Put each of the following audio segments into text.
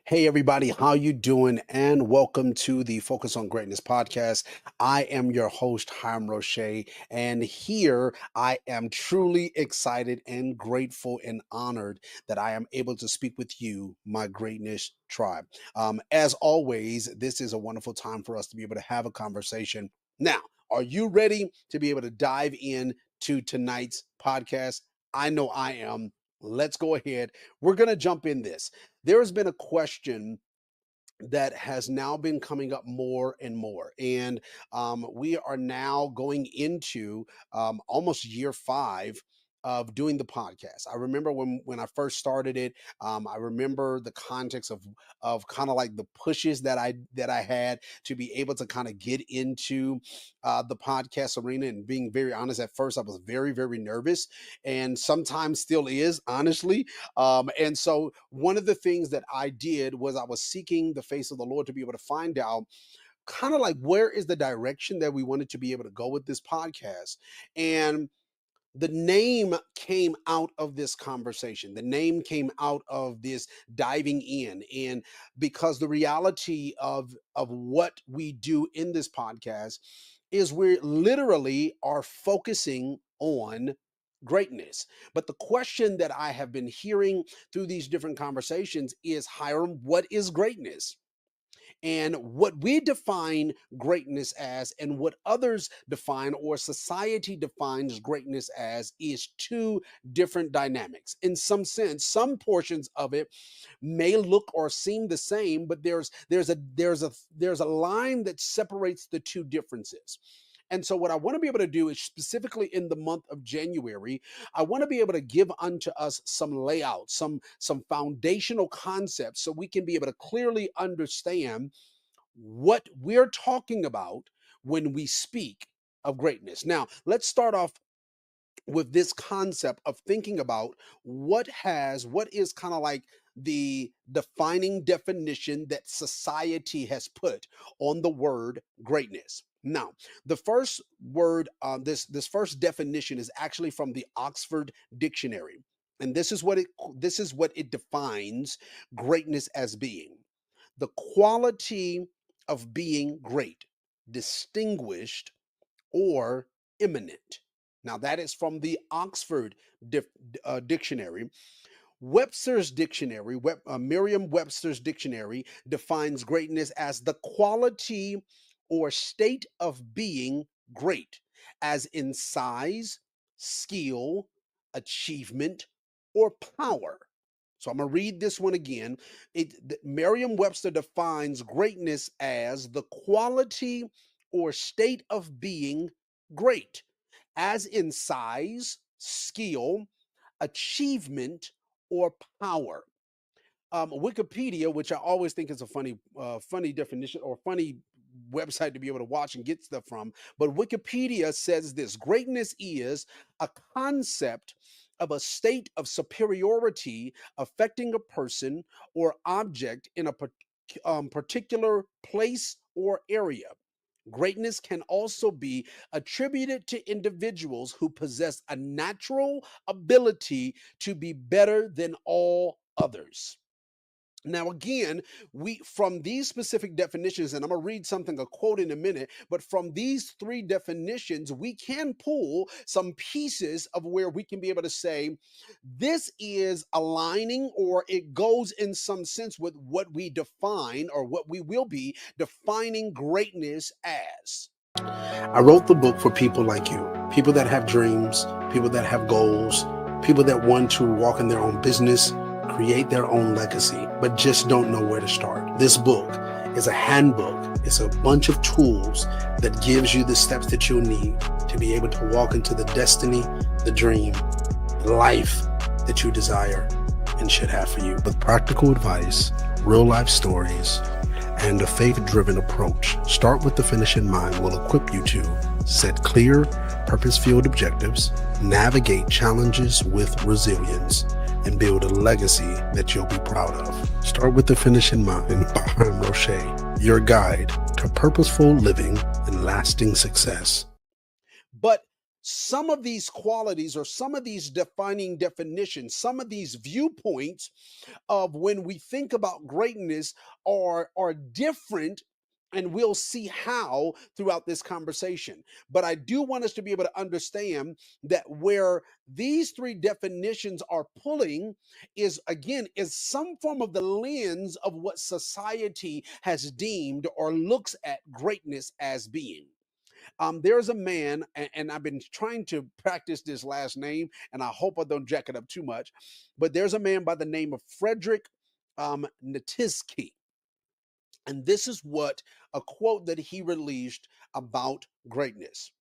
Hey everybody, how you doing? And welcome to the Focus on Greatness podcast. I am your host, Hiram Roche, and here I am truly excited and grateful and honored that I am able to speak with you, my greatness tribe. As always, this is a wonderful time for us to be able to have a conversation. Now, are you ready to be able to dive in to tonight's podcast? I know I am. Let's go ahead. We're going to jump in this. There has been a question that has now been coming up more and more. And we are now going into almost year five of doing the podcast. I remember when I first started it. I remember the context of kind of like the pushes that I had to be able to kind of get into the podcast arena. And being very honest, at first I was very nervous, and sometimes still is, honestly. And so one of the things that I did was I was seeking the face of the Lord to be able to find out kind of like where is the direction that we wanted to be able to go with this podcast. And the name came out of this conversation. The name came out of this diving in. And because the reality of what we do in this podcast is we literally are focusing on greatness. But the question that I have been hearing through these different conversations is, Hiram, what is greatness? And what we define greatness as and what others define or society defines greatness as is two different dynamics. In some sense, some portions of it may look or seem the same, but there's a line that separates the two differences. And so, what I want to be able to do is specifically in the month of January, I want to be able to give unto us some layouts, some foundational concepts, so we can be able to clearly understand what we're talking about when we speak of greatness. Now, let's start off with this concept of thinking about what is kind of like the defining definition that society has put on the word greatness. Now, the first word, this first definition is actually from the Oxford Dictionary, and this is what it defines greatness as being: the quality of being great, distinguished, or imminent. Now, that is from the Oxford Dictionary. Webster's Dictionary, Merriam-Webster's Dictionary, defines greatness as the quality or state of being great, as in size, skill, achievement, or power. So I'm going to read this one again. Merriam-Webster defines greatness as the quality or state of being great, as in size, skill, achievement, or power. Wikipedia, which I always think is a funny definition or funny website to be able to watch and get stuff from, but Wikipedia says this: greatness is a concept of a state of superiority affecting a person or object in a particular place or area. Greatness can also be attributed to individuals who possess a natural ability to be better than all others. Now, again, we from these specific definitions, and I'm going to read something, a quote in a minute, but from these three definitions, we can pull some pieces of where we can be able to say this is aligning, or it goes in some sense with what we define or what we will be defining greatness as. I wrote the book for people like you, people that have dreams, people that have goals, people that want to walk in their own business, create their own legacy, but just don't know where to start. This book is a handbook. It's a bunch of tools that gives you the steps that you'll need to be able to walk into the destiny, the dream, the life that you desire and should have for you. With practical advice, real life stories, and a faith-driven approach, Start with the Finish in Mind will equip you to set clear, purpose-filled objectives, navigate challenges with resilience, and build a legacy that you'll be proud of. Start with the Finish in Mind by Hiram Roche, your guide to purposeful living and lasting success. But some of these qualities or some of these defining definitions, some of these viewpoints of when we think about greatness are different, and we'll see how throughout this conversation. But I do want us to be able to understand that where these three definitions are pulling is, again, is some form of the lens of what society has deemed or looks at greatness as being. There's a man, and I've been trying to practice this last name, and I hope I don't jack it up too much. But there's a man by the name of Frederick Natiski, and this is what a quote that he released about greatness.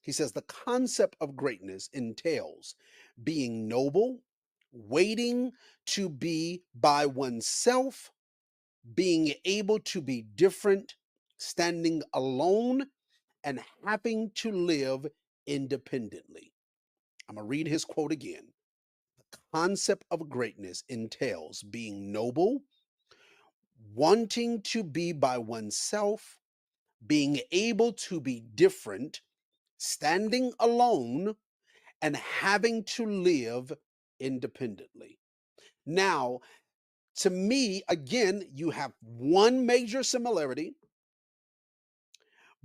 He says the concept of greatness entails being noble, waiting to be by oneself, being able to be different, standing alone, and having to live independently. I'm going to read his quote again. The concept of greatness entails being noble, wanting to be by oneself, being able to be different, standing alone, and having to live independently. Now, to me, again, you have one major similarity.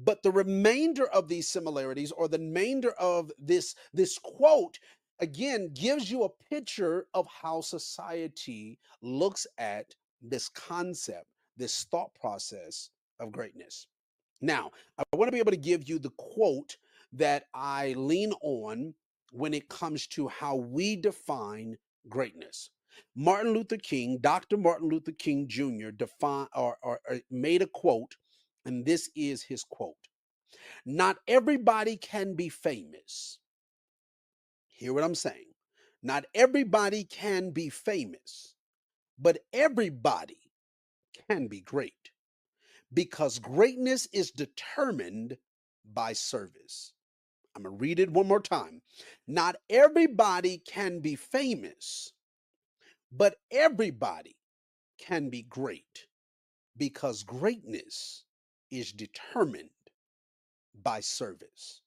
But the remainder of these similarities, or the remainder of this quote, again gives you a picture of how society looks at this concept, this thought process of greatness. Now, I want to be able to give you the quote that I lean on when it comes to how we define greatness. Martin Luther King, Dr. Martin Luther King Jr. defined or made a quote, and this is his quote. Not everybody can be famous. Hear what I'm saying? Not everybody can be famous, but everybody can be great, because greatness is determined by service. I'm going to read it one more time. Not everybody can be famous, but everybody can be great, because greatness is determined by service.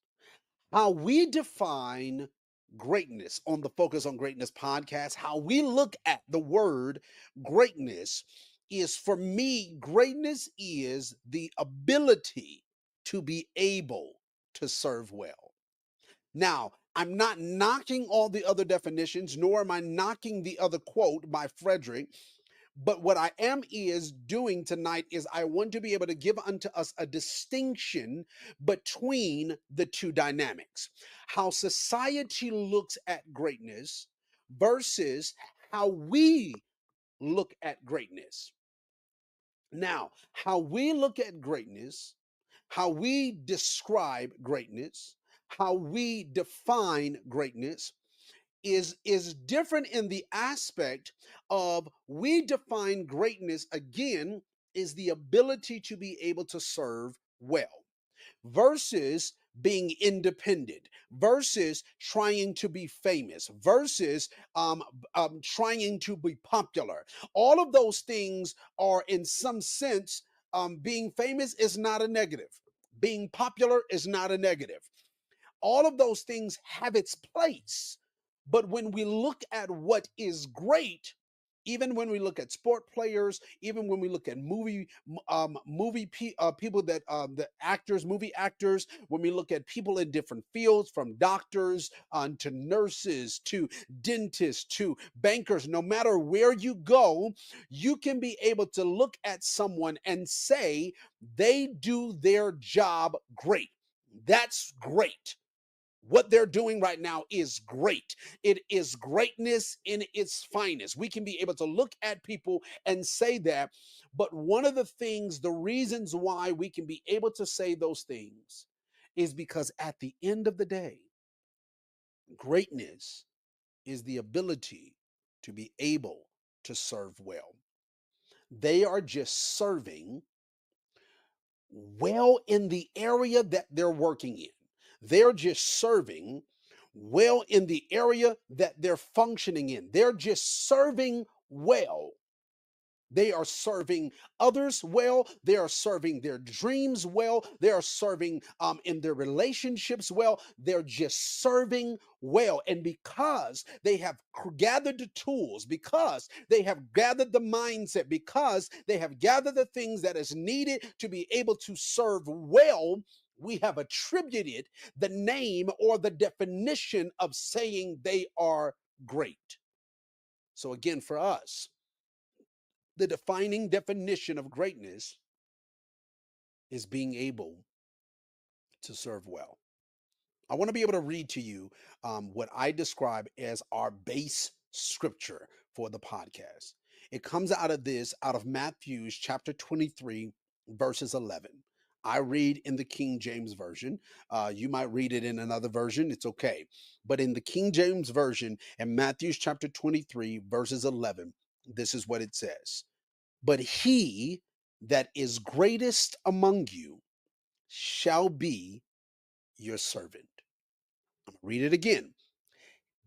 How we define greatness on the Focus on Greatness podcast, how we look at the word greatness is, for me, greatness is the ability to be able to serve well. Now, I'm not knocking all the other definitions, nor am I knocking the other quote by Frederick. But what I am is doing tonight is I want to be able to give unto us a distinction between the two dynamics. How society looks at greatness versus how we look at greatness. Now, how we look at greatness, how we describe greatness, how we define greatness is different in the aspect of, we define greatness again is the ability to be able to serve well, versus being independent, versus trying to be famous, versus trying to be popular. All of those things are, in some sense, being famous is not a negative, being popular is not a negative. All of those things have its place. But when we look at what is great, even when we look at sport players, even when we look at people that the actors, movie actors, when we look at people in different fields, from doctors to nurses to dentists to bankers, no matter where you go, you can be able to look at someone and say they do their job great. That's great. What they're doing right now is great. It is greatness in its finest. We can be able to look at people and say that. But one of the things, the reasons why we can be able to say those things is because at the end of the day, greatness is the ability to be able to serve well. They are just serving well in the area that they're working in. They're just serving well in the area that they're functioning in. They're just serving well They are serving others well. They are serving their dreams well. They are serving in their relationships well. They're just serving well. And because they have gathered the tools, because they have gathered the mindset, because they have gathered the things that is needed to be able to serve well, we have attributed the name or the definition of saying they are great. So, again, for us, the defining definition of greatness is being able to serve well. I want to be able to read to you what I describe as our base scripture for the podcast. It comes out of Matthew's chapter 23, verses 11. I read in the King James Version. You might read it in another version. It's okay. But in the King James Version, in Matthew's chapter 23, verses 11, this is what it says. But he that is greatest among you shall be your servant. I'm going to read it again.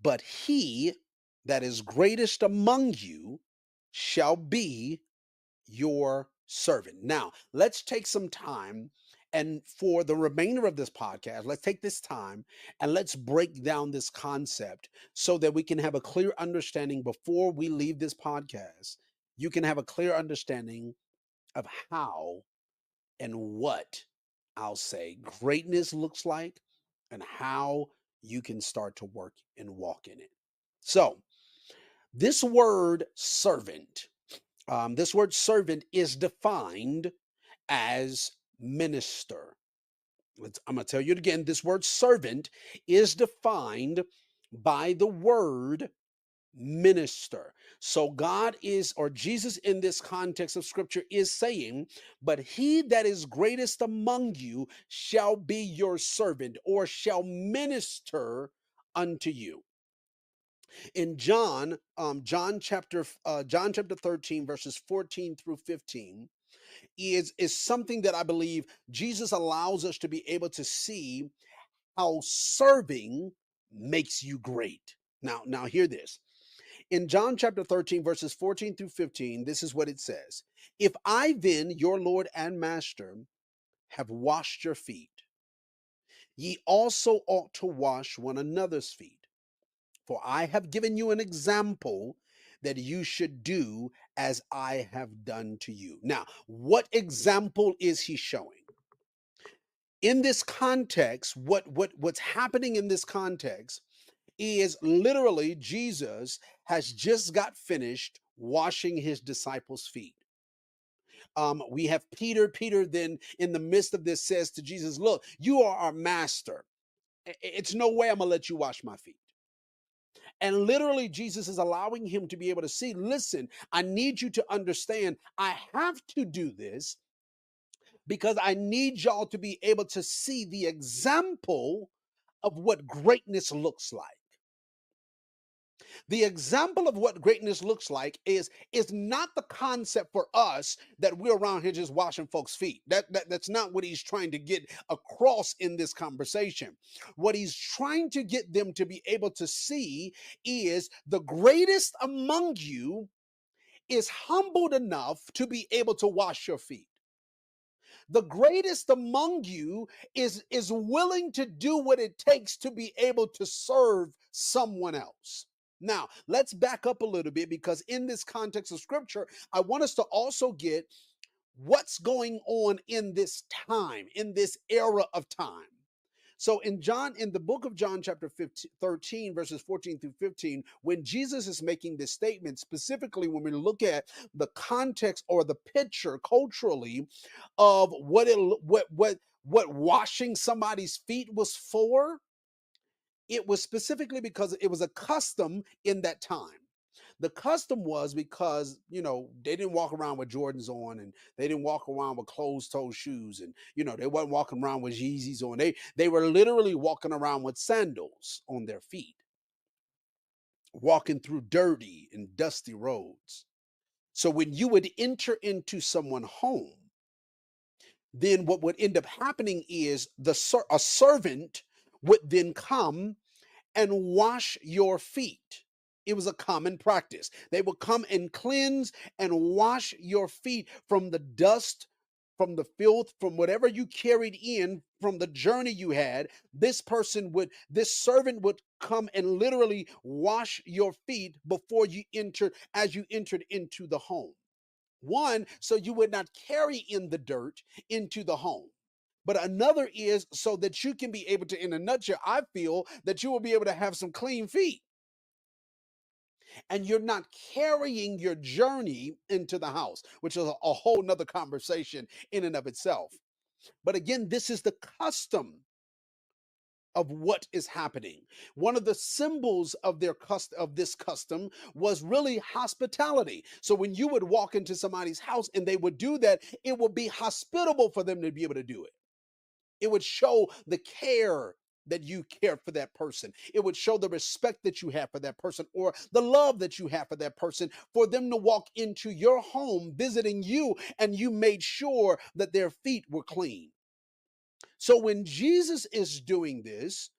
But he that is greatest among you shall be your servant. Now, let's take some time, and for the remainder of this podcast, let's take this time and let's break down this concept so that we can have a clear understanding before we leave this podcast. You can have a clear understanding of how and what I'll say greatness looks like and how you can start to work and walk in it. So, this word servant is defined as minister. I'm going to tell you it again. This word servant is defined by the word minister. So God is, or Jesus in this context of scripture is saying, but he that is greatest among you shall be your servant or shall minister unto you. In John chapter 13, verses 14 through 15, is something that I believe Jesus allows us to be able to see how serving makes you great. Now hear this. In John chapter 13, verses 14 through 15, this is what it says. If I then, your Lord and Master, have washed your feet, ye also ought to wash one another's feet. For I have given you an example that you should do as I have done to you. Now, what example is he showing? In this context, what's happening in this context is literally Jesus has just got finished washing his disciples' feet. We have Peter. Peter then, in the midst of this, says to Jesus, "Look, you are our master. It's no way I'm gonna let you wash my feet." And literally, Jesus is allowing him to be able to see, listen, I need you to understand, I have to do this because I need y'all to be able to see the example of what greatness looks like. The example of what greatness looks like is not the concept for us that we're around here just washing folks' feet. That's not what he's trying to get across in this conversation. What he's trying to get them to be able to see is the greatest among you is humbled enough to be able to wash your feet. The greatest among you is willing to do what it takes to be able to serve someone else. Now, let's back up a little bit because in this context of scripture, I want us to also get what's going on in this time, in this era of time. So in the book of John, chapter 15, 13, verses 14 through 15, when Jesus is making this statement, specifically when we look at the context or the picture culturally of what washing somebody's feet was for, it was specifically because it was a custom in that time. The custom was because, they didn't walk around with Jordans on and they didn't walk around with closed toe shoes and, they wasn't walking around with Yeezys on. They were literally walking around with sandals on their feet, walking through dirty and dusty roads. So when you would enter into someone's home, then what would end up happening is a servant would then come and wash your feet. It was a common practice. They would come and cleanse and wash your feet from the dust, from the filth, from whatever you carried in from the journey you had. This servant would come and literally wash your feet before you entered, as you entered into the home. One, so you would not carry in the dirt into the home. But another is so that you can be able to, in a nutshell, I feel that you will be able to have some clean feet and you're not carrying your journey into the house, which is a whole nother conversation in and of itself. But again, this is the custom of what is happening. One of the symbols of this custom was really hospitality. So when you would walk into somebody's house and they would do that, it would be hospitable for them to be able to do it. It would show the care that you care for that person. It would show the respect that you have for that person or the love that you have for that person, for them to walk into your home visiting you and you made sure that their feet were clean. So when Jesus is doing this,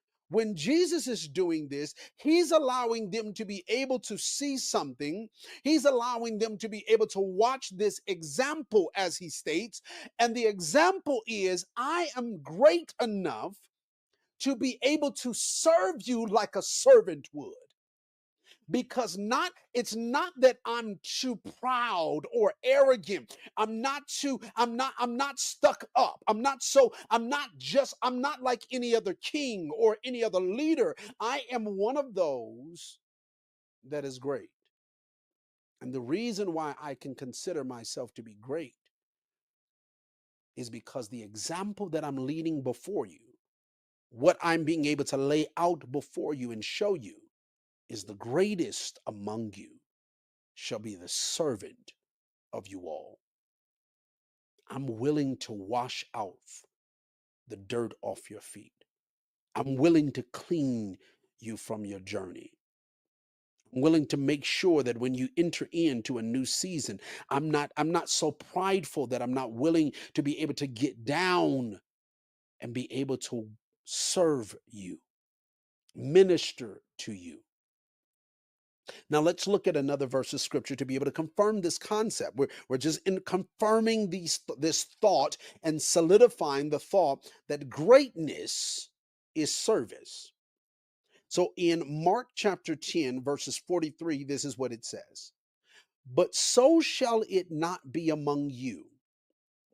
he's allowing them to be able to see something. He's allowing them to be able to watch this example, as he states. And the example is, I am great enough to be able to serve you like a servant would, because not it's not that I'm too proud or arrogant. I'm not stuck up. I'm not like any other king or any other leader. I am one of those that is great. And the reason why I can consider myself to be great is because the example that I'm leading before you, what I'm being able to lay out before you and show you, is the greatest among you shall be the servant of you all. I'm willing to wash out the dirt off your feet. I'm willing to clean you from your journey. I'm willing to make sure that when you enter into a new season, I'm not so prideful that I'm not willing to be able to get down and be able to serve you, minister to you. Now let's look at another verse of scripture to be able to confirm this concept. We're just in confirming this thought and solidifying the thought that greatness is service. So in Mark chapter 10, verses 43, this is what it says. But so shall it not be among you.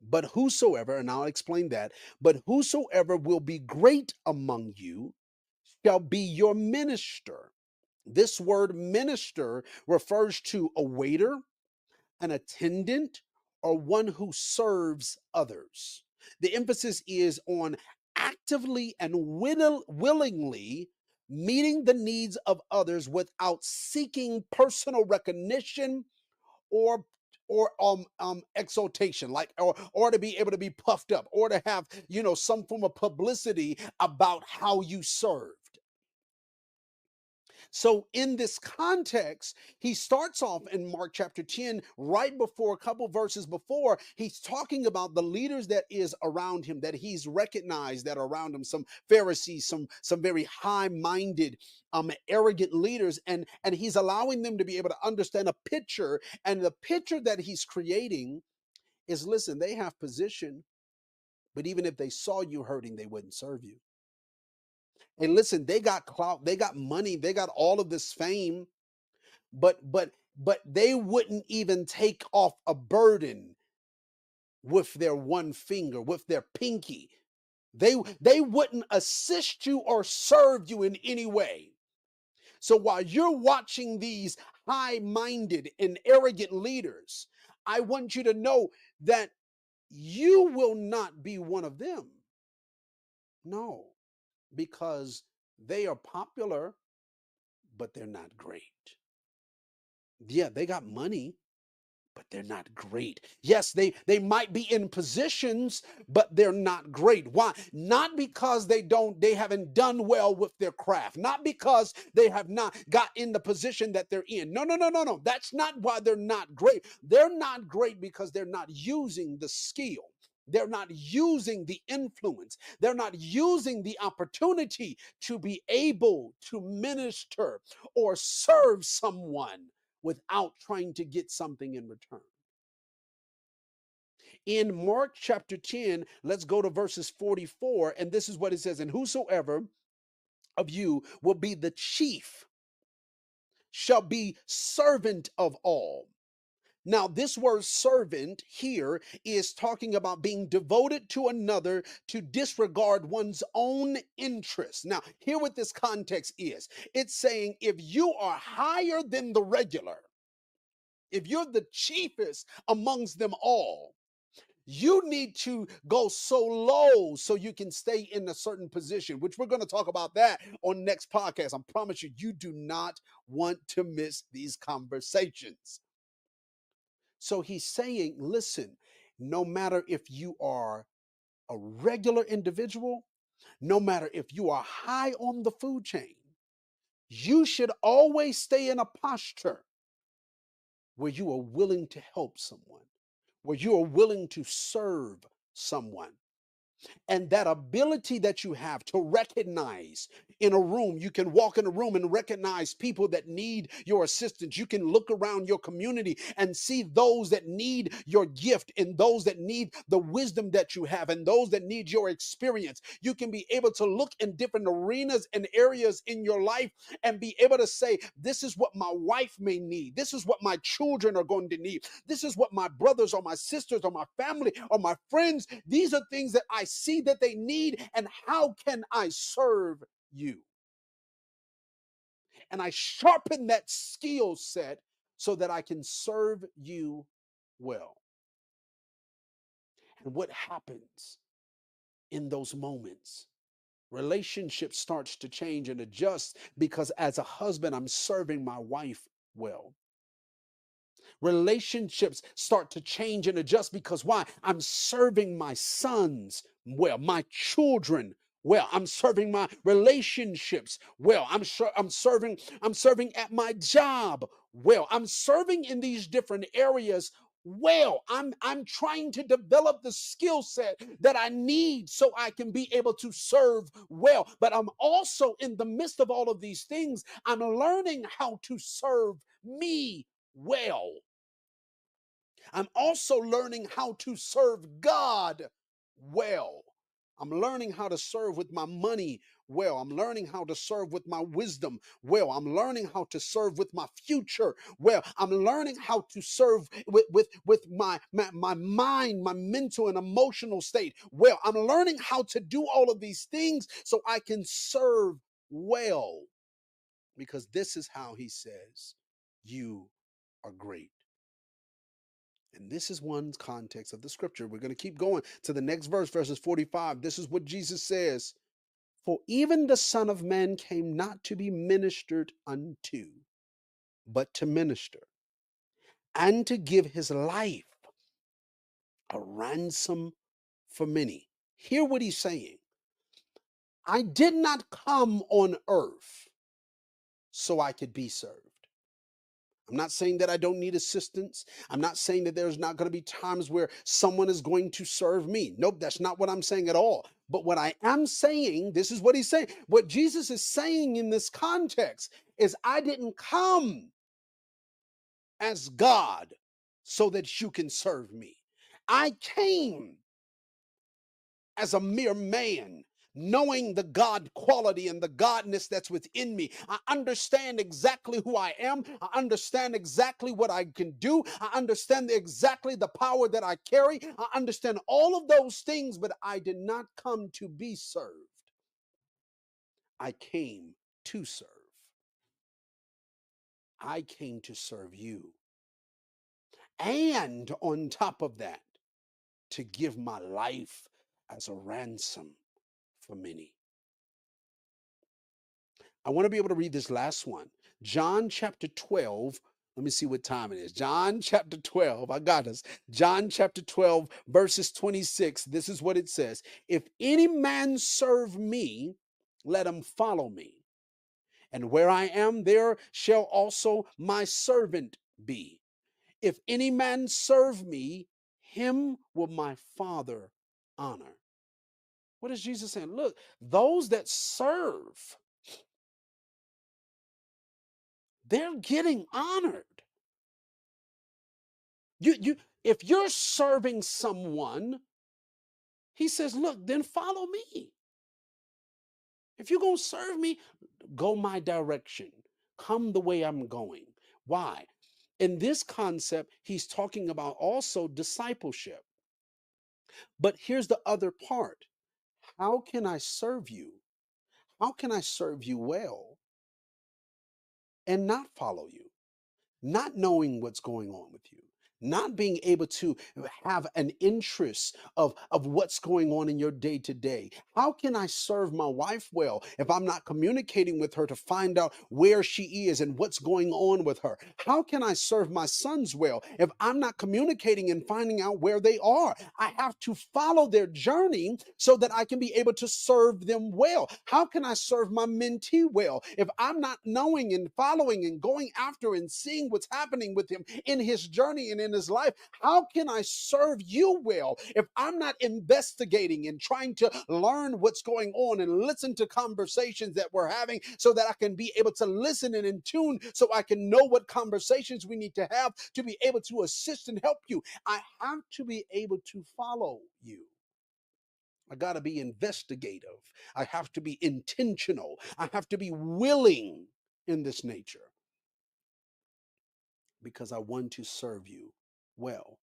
But whosoever, and I'll explain that, but whosoever will be great among you shall be your minister. This word minister refers to a waiter, an attendant, or one who serves others. The emphasis is on actively and willingly meeting the needs of others without seeking personal recognition or exaltation, like or to be able to be puffed up or to have some form of publicity about how you served. So, in this context, he starts off in Mark chapter 10, right before, a couple verses before, he's talking about the leaders that is around him, that he's recognized that are around him, some Pharisees, some very high-minded, arrogant leaders, and he's allowing them to be able to understand a picture, and the picture that he's creating is, listen, they have position, but even if they saw you hurting, they wouldn't serve you. And listen, they got clout, they got money, they got all of this fame, but they wouldn't even take off a burden with their one finger, with their pinky. They wouldn't assist you or serve you in any way. So while you're watching these high-minded and arrogant leaders, I want you to know that you will not be one of them. No, because they are popular, but they're not great. Yeah, they got money, but they're not great. Yes, they might be in positions, but they're not great. Why? Not because they haven't done well with their craft, not because they have not got in the position that they're in. No, no, no, no, no. That's not why they're not great. They're not great because they're not using the skill. They're not using the influence. They're not using the opportunity to be able to minister or serve someone without trying to get something in return. In Mark chapter 10, let's go to verses 44, and this is what it says: And whosoever of you will be the chief shall be servant of all. Now, this word servant here is talking about being devoted to another to disregard one's own interests. Now, hear what this context is: it's saying if you are higher than the regular, if you're the chiefest amongst them all, you need to go so low so you can stay in a certain position, which we're going to talk about that on next podcast. I promise you, you do not want to miss these conversations. So he's saying, listen, no matter if you are a regular individual, no matter if you are high on the food chain, you should always stay in a posture where you are willing to help someone, where you are willing to serve someone. And that ability that you have to recognize in a room, you can walk in a room and recognize people that need your assistance. You can look around your community and see those that need your gift and those that need the wisdom that you have and those that need your experience. You can be able to look in different arenas and areas in your life and be able to say, this is what my wife may need. This is what my children are going to need. This is what my brothers or my sisters or my family or my friends, these are things that I see that they need, and how can I serve you? And I sharpen that skill set so that I can serve you well. And what happens in those moments? Relationship starts to change and adjust because as a husband, I'm serving my wife well. Relationships start to change and adjust because why? I'm serving my sons well, my children well. I'm serving my relationships well. I'm serving at my job well. I'm serving in these different areas well. I'm trying to develop the skill set that I need so I can be able to serve well. But I'm also in the midst of all of these things, I'm learning how to serve me well. I'm also learning how to serve God well. I'm learning how to serve with my money well. I'm learning how to serve with my wisdom well. I'm learning how to serve with my future well. I'm learning how to serve with my mind, my mental and emotional state well. I'm learning how to do all of these things so I can serve well, because this is how he says you are great. And this is one context of the scripture. We're going to keep going to the next verse, verses 45. This is what Jesus says: For even the Son of Man came not to be ministered unto, but to minister, and to give his life a ransom for many. Hear what he's saying. I did not come on earth so I could be served. I'm not saying that I don't need assistance. I'm not saying that there's not going to be times where someone is going to serve me. Nope, that's not what I'm saying at all. But what I am saying, this is what he's saying. What Jesus is saying in this context is, I didn't come as God so that you can serve me. I came as a mere man, knowing the God quality and the Godness that's within me. I understand exactly who I am. I understand exactly what I can do. I understand exactly the power that I carry. I understand all of those things, but I did not come to be served. I came to serve. I came to serve you. And on top of that, to give my life as a ransom for many. I want to be able to read this last one. John chapter 12. Let me see what time it is. John chapter 12. I got us. John chapter 12, verses 26. This is what it says: If any man serve me, let him follow me. And where I am, there shall also my servant be. If any man serve me, him will my Father honor. What is Jesus saying? Look, those that serve, they're getting honored. You if you're serving someone, he says, look, then follow me. If you're going to serve me, go my direction. Come the way I'm going. Why? In this concept, he's talking about also discipleship. But here's the other part. How can I serve you? How can I serve you well and not follow you? Not knowing what's going on with you, not being able to have an interest of what's going on in your day to day. How can I serve my wife well if I'm not communicating with her to find out where she is and what's going on with her? How can I serve my sons well if I'm not communicating and finding out where they are? I have to follow their journey so that I can be able to serve them well. How can I serve my mentee well if I'm not knowing and following and going after and seeing what's happening with him in his journey and in his life? How can I serve you well if I'm not investigating and trying to learn what's going on and listen to conversations that we're having so that I can be able to listen and in tune so I can know what conversations we need to have to be able to assist and help you? I have to be able to follow you. I got to be investigative. I have to be intentional. I have to be willing in this nature because I want to serve you well.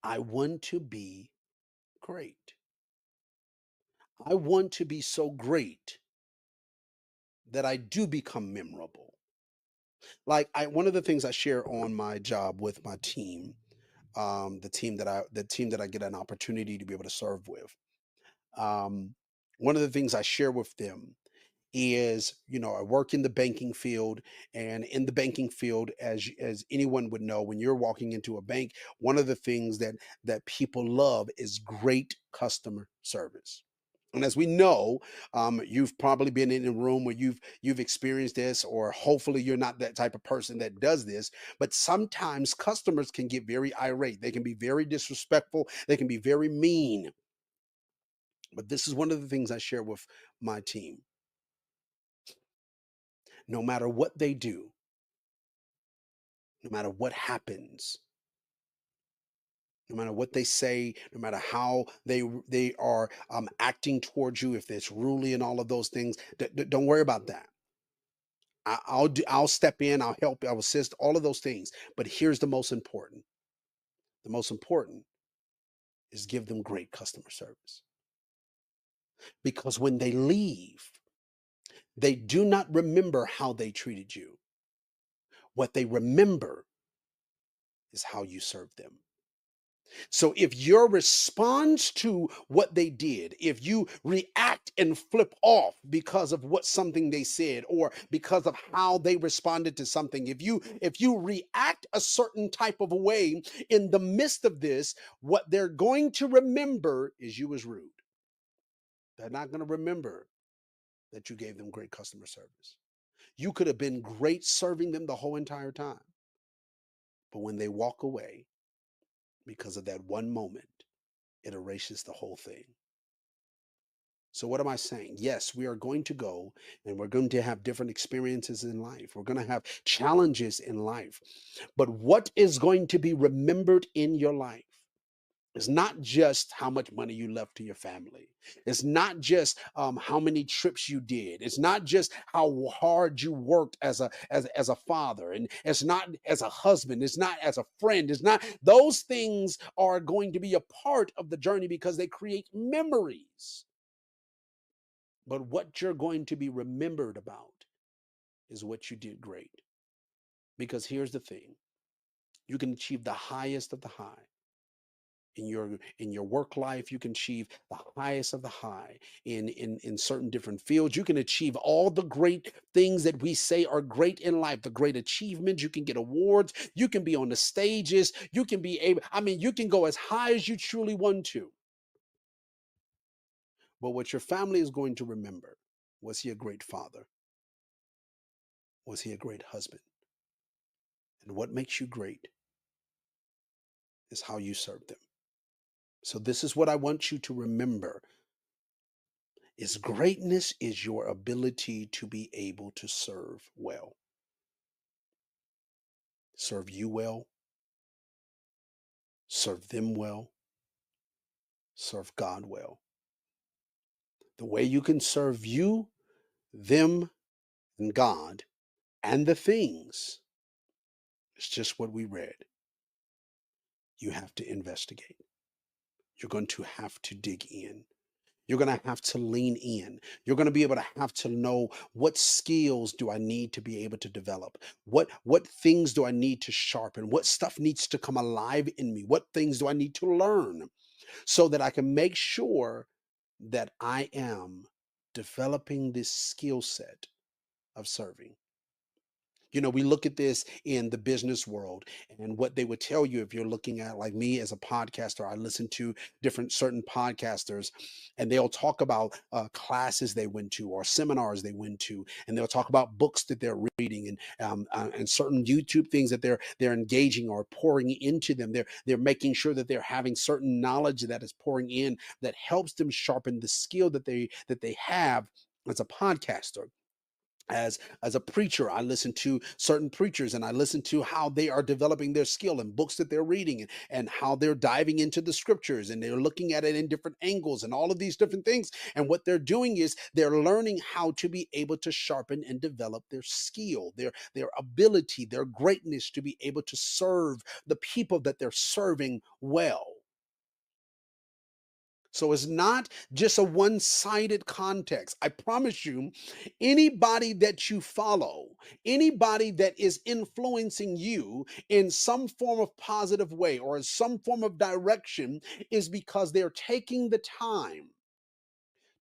I want to be great. I want to be so great that I do become memorable. Like one of the things I share on my job with my team, the team that I get an opportunity to be able to serve with. Um, One of the things I share with them is, I work in the banking field, and in the banking field, as anyone would know, when you're walking into a bank, one of the things that people love is great customer service. And as we know, you've probably been in a room where you've experienced this, or hopefully you're not that type of person that does this. But sometimes customers can get very irate. They can be very disrespectful. They can be very mean. But this is one of the things I share with my team. No matter what they do, no matter what happens, no matter what they say, no matter how they are acting towards you, if it's ruly and all of those things, don't worry about that. I'll step in, I'll help, I'll assist, all of those things. But here's the most important. The most important is give them great customer service. Because when they leave, they do not remember how they treated you. What they remember is how you served them. So if your response to what they did, if you react and flip off because of what something they said or because of how they responded to something, if you react a certain type of way in the midst of this, what they're going to remember is you was rude. They're not going to remember that you gave them great customer service. You could have been great serving them the whole entire time. But when they walk away because of that one moment, it erases the whole thing. So, what am I saying? Yes, we are going to go and we're going to have different experiences in life. We're going to have challenges in life. But what is going to be remembered in your life is not just how much money you left to your family. It's not just how many trips you did. It's not just how hard you worked as a father, and it's not as a husband. It's not as a friend. It's not. Those things are going to be a part of the journey because they create memories. But what you're going to be remembered about is what you did great. Because here's the thing, you can achieve the highest of the high. In your work life, you can achieve the highest of the high in certain different fields. You can achieve all the great things that we say are great in life, the great achievements. You can get awards, you can be on the stages, you can be able, you can go as high as you truly want to. But what your family is going to remember, was he a great father? Was he a great husband? And what makes you great is how you serve them. So this is what I want you to remember is greatness is your ability to be able to serve well. Serve you well, serve them well, serve God well. The way you can serve you, them, and God and the things is just what we read. You have to investigate. You're going to have to dig in. You're going to have to lean in. You're going to be able to have to know what skills do I need to be able to develop? What things do I need to sharpen? What stuff needs to come alive in me? What things do I need to learn so that I can make sure that I am developing this skill set of serving? You know, we look at this in the business world and what they would tell you if you're looking at, like me as a podcaster, I listen to different certain podcasters and they'll talk about classes they went to or seminars they went to, and they'll talk about books that they're reading and certain YouTube things that they're engaging or pouring into them. They're making sure that they're having certain knowledge that is pouring in that helps them sharpen the skill that they have as a podcaster. As a preacher, I listen to certain preachers and I listen to how they are developing their skill and books that they're reading, and how they're diving into the scriptures and they're looking at it in different angles and all of these different things. And what they're doing is they're learning how to be able to sharpen and develop their skill, their ability, their greatness to be able to serve the people that they're serving well. So it's not just a one sided context. I promise you, anybody that you follow, anybody that is influencing you in some form of positive way or in some form of direction is because they're taking the time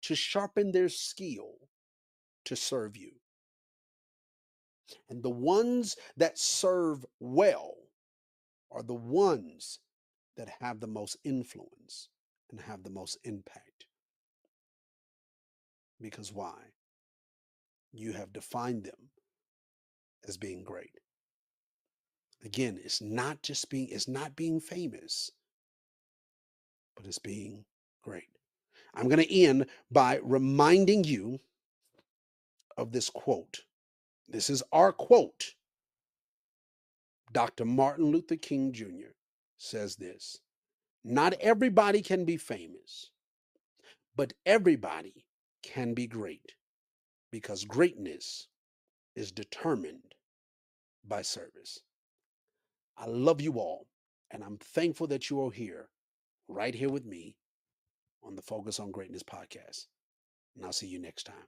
to sharpen their skill to serve you. And the ones that serve well are the ones that have the most influence and have the most impact. Because why? You have defined them as being great. Again, it's not being famous, but it's being great. I'm going to end by reminding you of this quote. This is our quote. Dr. Martin Luther King Jr. says this: not everybody can be famous, but everybody can be great, because greatness is determined by service. I love you all, and I'm thankful that you are here, right here with me on the Focus on Greatness podcast. And I'll see you next time.